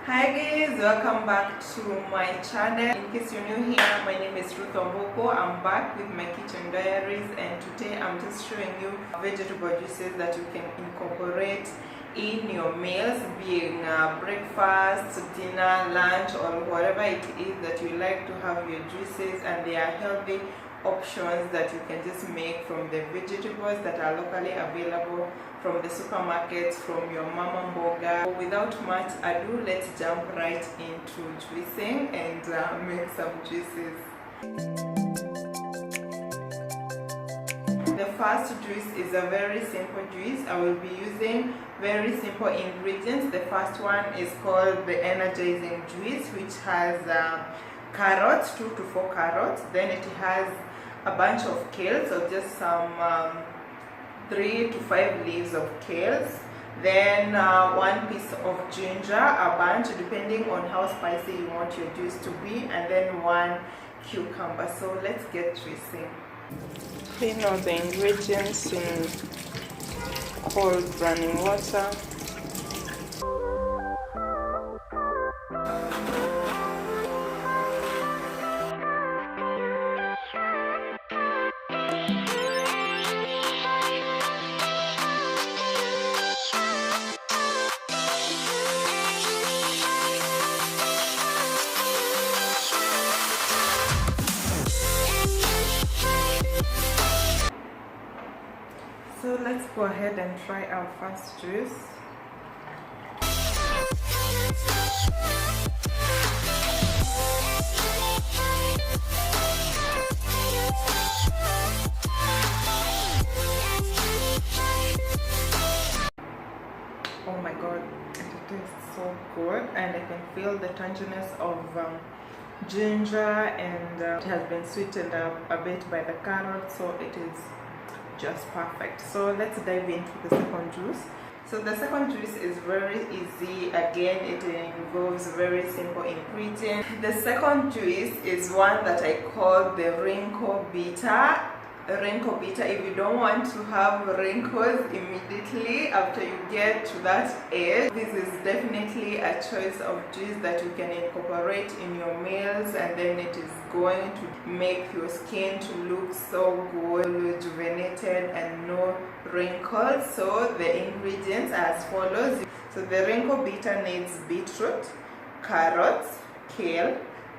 Hi guys, welcome back to my channel. In case you're new here, my name is Ruth Omboko. I'm back with my kitchen diaries, and today I'm just showing you vegetable juices that you can incorporate in your meals, being breakfast, dinner, lunch, or whatever it is that you like to have your juices. And they are healthy options that you can just make from the vegetables that are locally available from the supermarkets, from your mama mboga. Without much ado, let's jump right into juicing and make some juices. The first juice is a very simple juice. I will be using very simple ingredients. The first one is called the Energizing juice, which has carrots, 2 to 4 carrots. Then it has a bunch of kale, so just some 3 to 5 leaves of kales. Then 1 piece of ginger, a bunch depending on how spicy you want your juice to be, and then 1 cucumber. So let's get juicing. Clean all the ingredients in cold running water. So let's go ahead and try our first juice. Oh my god, it tastes so good, and I can feel the tanginess of ginger, and it has been sweetened up a bit by the carrot, so it is just perfect. So let's dive into the second juice. So the second juice is very easy. Again, it involves very simple ingredients. The second juice is one that I call the wrinkle bitter. Wrinkle bitter, if you don't want to have wrinkles immediately after you get to that age, this is definitely a choice of juice that you can incorporate in your meals, and then it is going to make your skin to look so good, rejuvenated, and no wrinkles. So the ingredients are as follows. So the wrinkle bitter needs beetroot, carrots, kale,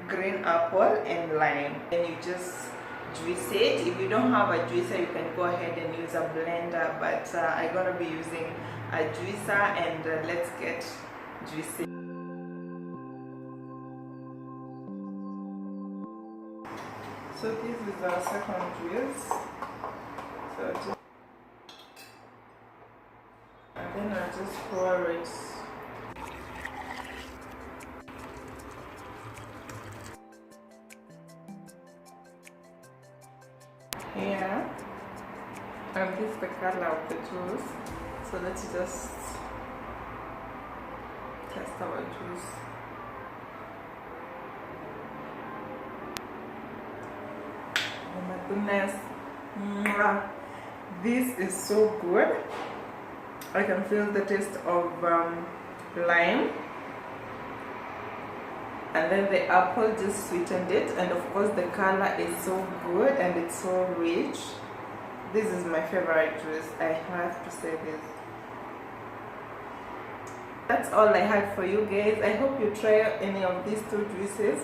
green apple, and lime. And you just juice it. If you don't have a juicer, you can go ahead and use a blender, but I'm gonna be using a juicer, and let's get juicing. So this is our second juice. So and then I just pour it. Here, and this is the color of the juice. So let's just test our juice. Oh my goodness, this is so good. I can feel the taste of lime, and then the apple just sweetened it, and of course the color is so good and it's so rich. This is my favorite juice, I have to say this. That's all I had for you guys. I hope you try any of these 2 juices.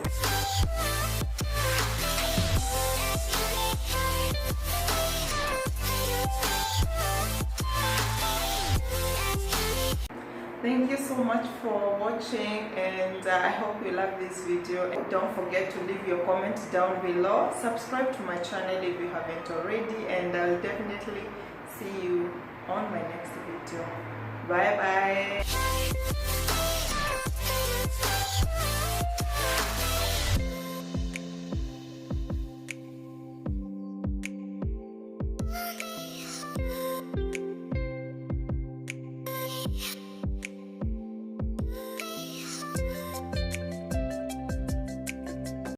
Thank you so much for watching, and I hope you love this video. And don't forget to leave your comments down below. Subscribe to my channel if you haven't already, and I'll definitely see you on my next video. Bye bye.